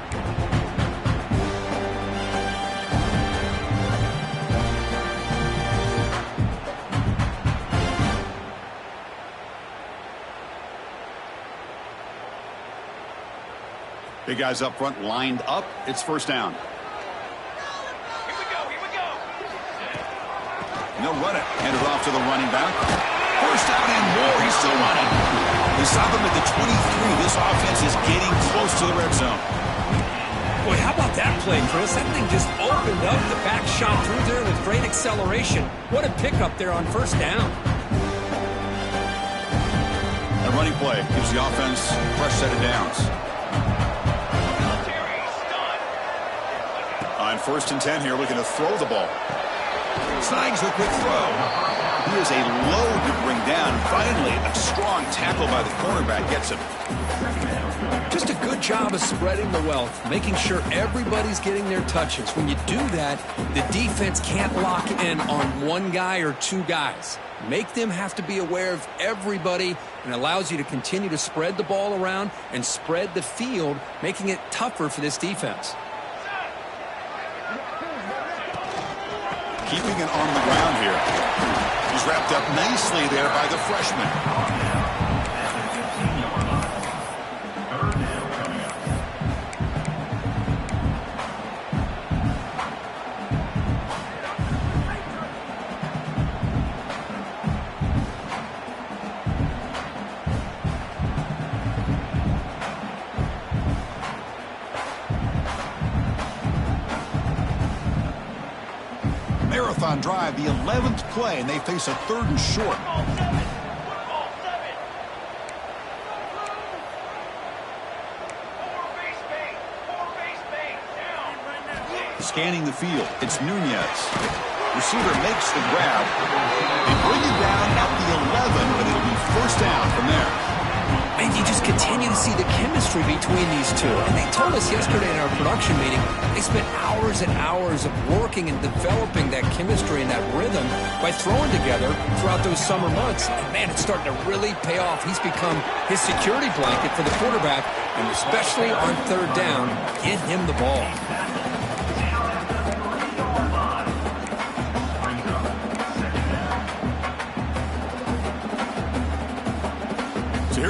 Big guys up front lined up. It's 1st down. And they'll run it. Hand it off to the running back. 1st down and more. He's still running. They stop him at the 23. This offense is getting close to the red zone. Boy, how about that play, Chris? That thing just opened up. The back shot through there with great acceleration. What a pickup there on 1st down. A running play gives the offense a fresh set of downs. On 1st and 10 here, looking to throw the ball. Snags the quick throw. He is a load to bring down. Finally, a strong tackle by the cornerback gets him. Just a good job of spreading the wealth, making sure everybody's getting their touches. When you do that, the defense can't lock in on one guy or 2 guys. Make them have to be aware of everybody, and allows you to continue to spread the ball around and spread the field, making it tougher for this defense. Keeping it on the ground here. He's wrapped up nicely there by the freshman. Marathon drive, the 11th play, and they face a 3rd and short. Scanning the field, it's Nunez. Receiver makes the grab. They bring it down at the 11, but it'll be 1st down from there. And you just continue to see the chemistry between these two. And they told us yesterday in our production meeting, they spent hours and hours of working and developing that chemistry and that rhythm by throwing together throughout those summer months. And man, it's starting to really pay off. He's become his security blanket for the quarterback, and especially on 3rd down, get him the ball.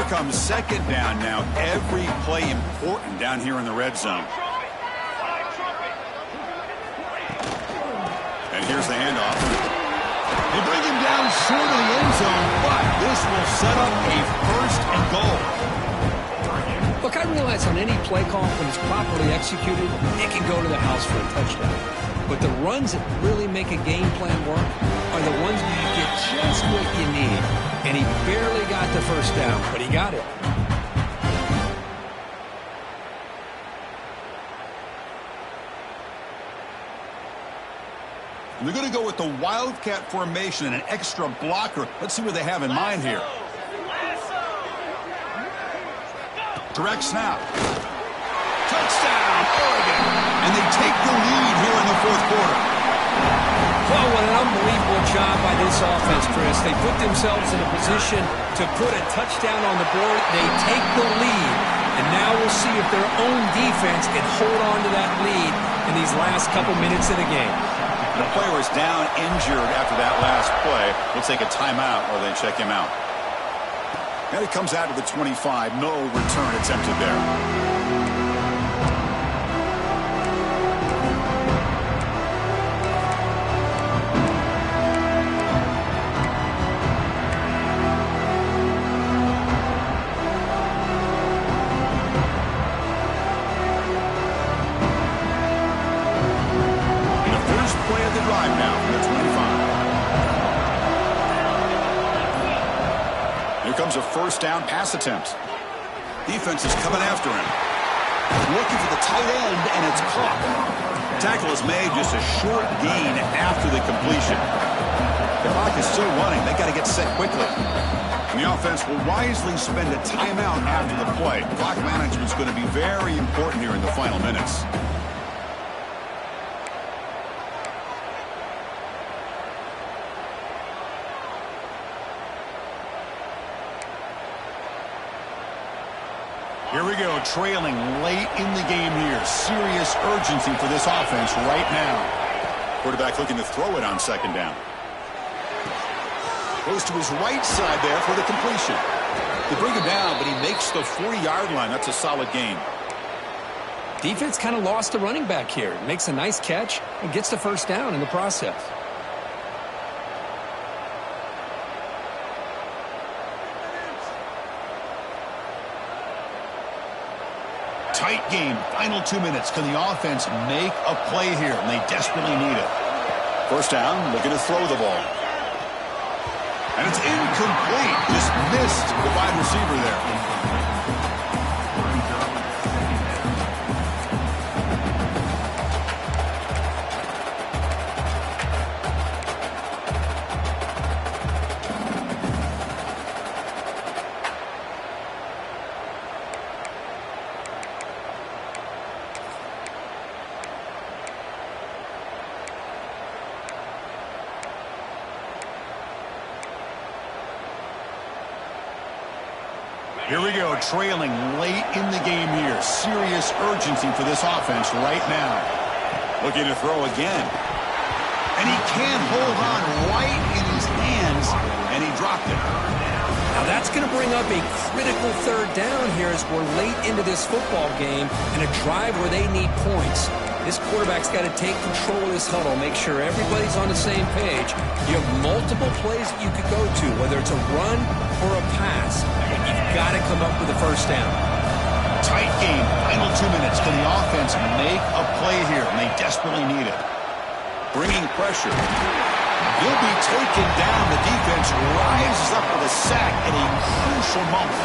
becomes second down now. Every play important down here in the red zone. And here's the handoff. They bring him down short of the end zone, but this will set up a first and goal. Look, I realize on any play call, when it's properly executed, it can go to the house for a touchdown. But the runs that really make a game plan work are the ones where you get just what you need. And he barely got the first down, but he got it. And they're going to go with the Wildcat formation and an extra blocker. Let's see what they have in mind here. Direct snap. Touchdown, Oregon. And they take the lead here in the fourth quarter. Well, what an unbelievable job by this offense, Chris. They put themselves in a position to put a touchdown on the board. They take the lead. And now we'll see if their own defense can hold on to that lead in these last couple minutes of the game. The player is down injured after that last play. We'll take a timeout or they check him out. And it comes out of the 25. No return attempted there. Comes a first down pass attempt. Defense is coming after him. Looking for the tight end, and it's caught. Tackle is made, just a short gain after the completion. The clock is still running. They got to get set quickly. And the offense will wisely spend a timeout after the play. Clock management is going to be very important here in the final minutes. Here we go, trailing late in the game here. Serious urgency for this offense right now. Quarterback looking to throw it on second down. Goes to his right side there for the completion. They bring him down, but he makes the 40-yard line. That's a solid gain. Defense kind of lost the running back here. Makes a nice catch and gets the first down in the process. Tight game, final 2 minutes. Can the offense make a play here? And they desperately need it. First down, looking to throw the ball. And it's incomplete. Just missed the wide receiver there. Here we go, trailing late in the game here. Serious urgency for this offense right now. Looking to throw again. And he can't hold on right in his hands, and he dropped it. Now that's going to bring up a critical third down here as we're late into this football game and a drive where they need points. This quarterback's got to take control of this huddle, make sure everybody's on the same page. You have multiple plays that you could go to, whether it's a run or a pass. You've got to come up with a first down. Tight game, final 2 minutes. Can the offense make a play here? And they desperately need it. Bringing pressure. He'll be taken down. The defense rises up with a sack at a crucial moment.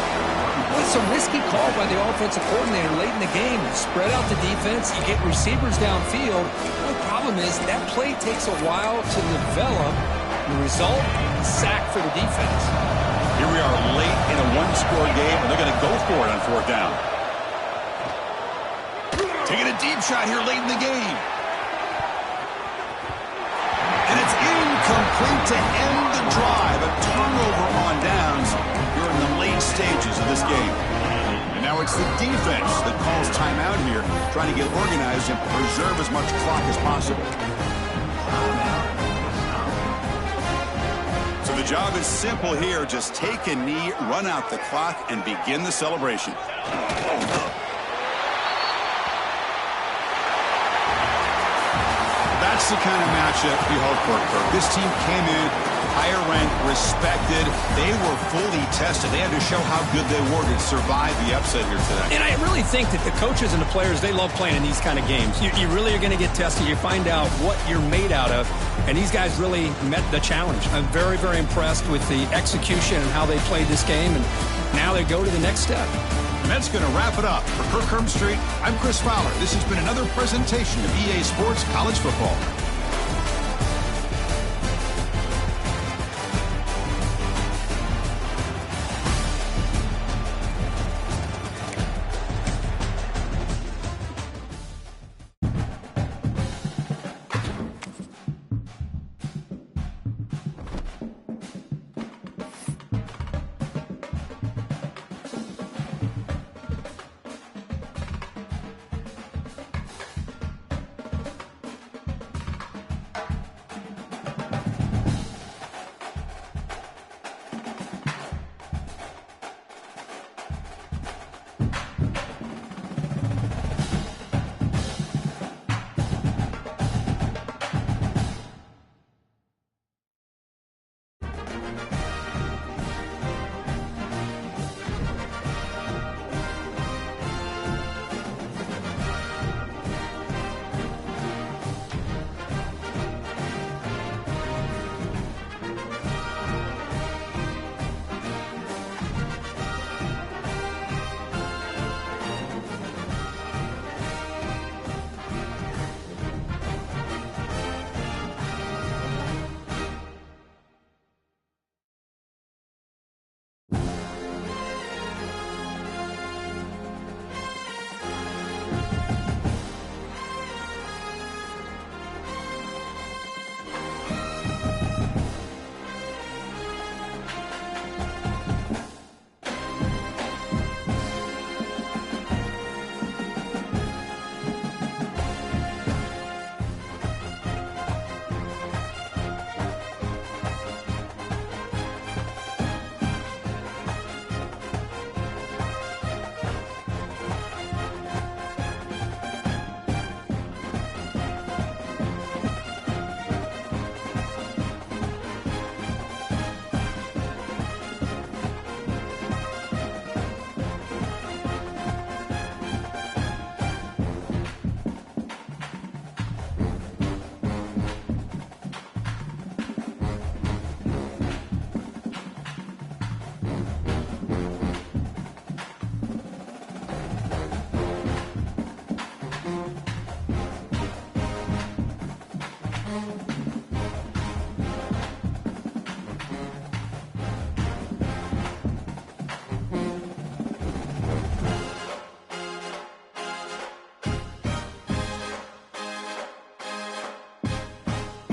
Well, it's a risky call by the offensive coordinator late in the game. Spread out the defense. You get receivers downfield. The problem is that play takes a while to develop. The result, sack for the defense. Here we are late in a one-score game, and they're going to go for it on fourth down. Taking a deep shot here late in the game. And it's incomplete to end the drive. A turnover on downs here in the late stages of this game. And now it's the defense that calls timeout here, trying to get organized and preserve as much clock as possible. So the job is simple here. Just take a knee, run out the clock, and begin the celebration. That's the kind of matchup you hope for, Kirk. This team came in higher ranked, respected. They were fully tested. They had to show how good they were to survive the upset here today. And I really think that the coaches and the players, they love playing in these kind of games. You really are going to get tested. You find out what you're made out of. And these guys really met the challenge. I'm very, very impressed with the execution and how they played this game. And now they go to the next step. And that's going to wrap it up. For Kirk Herbstreit, I'm Chris Fowler. This has been another presentation of EA Sports College Football.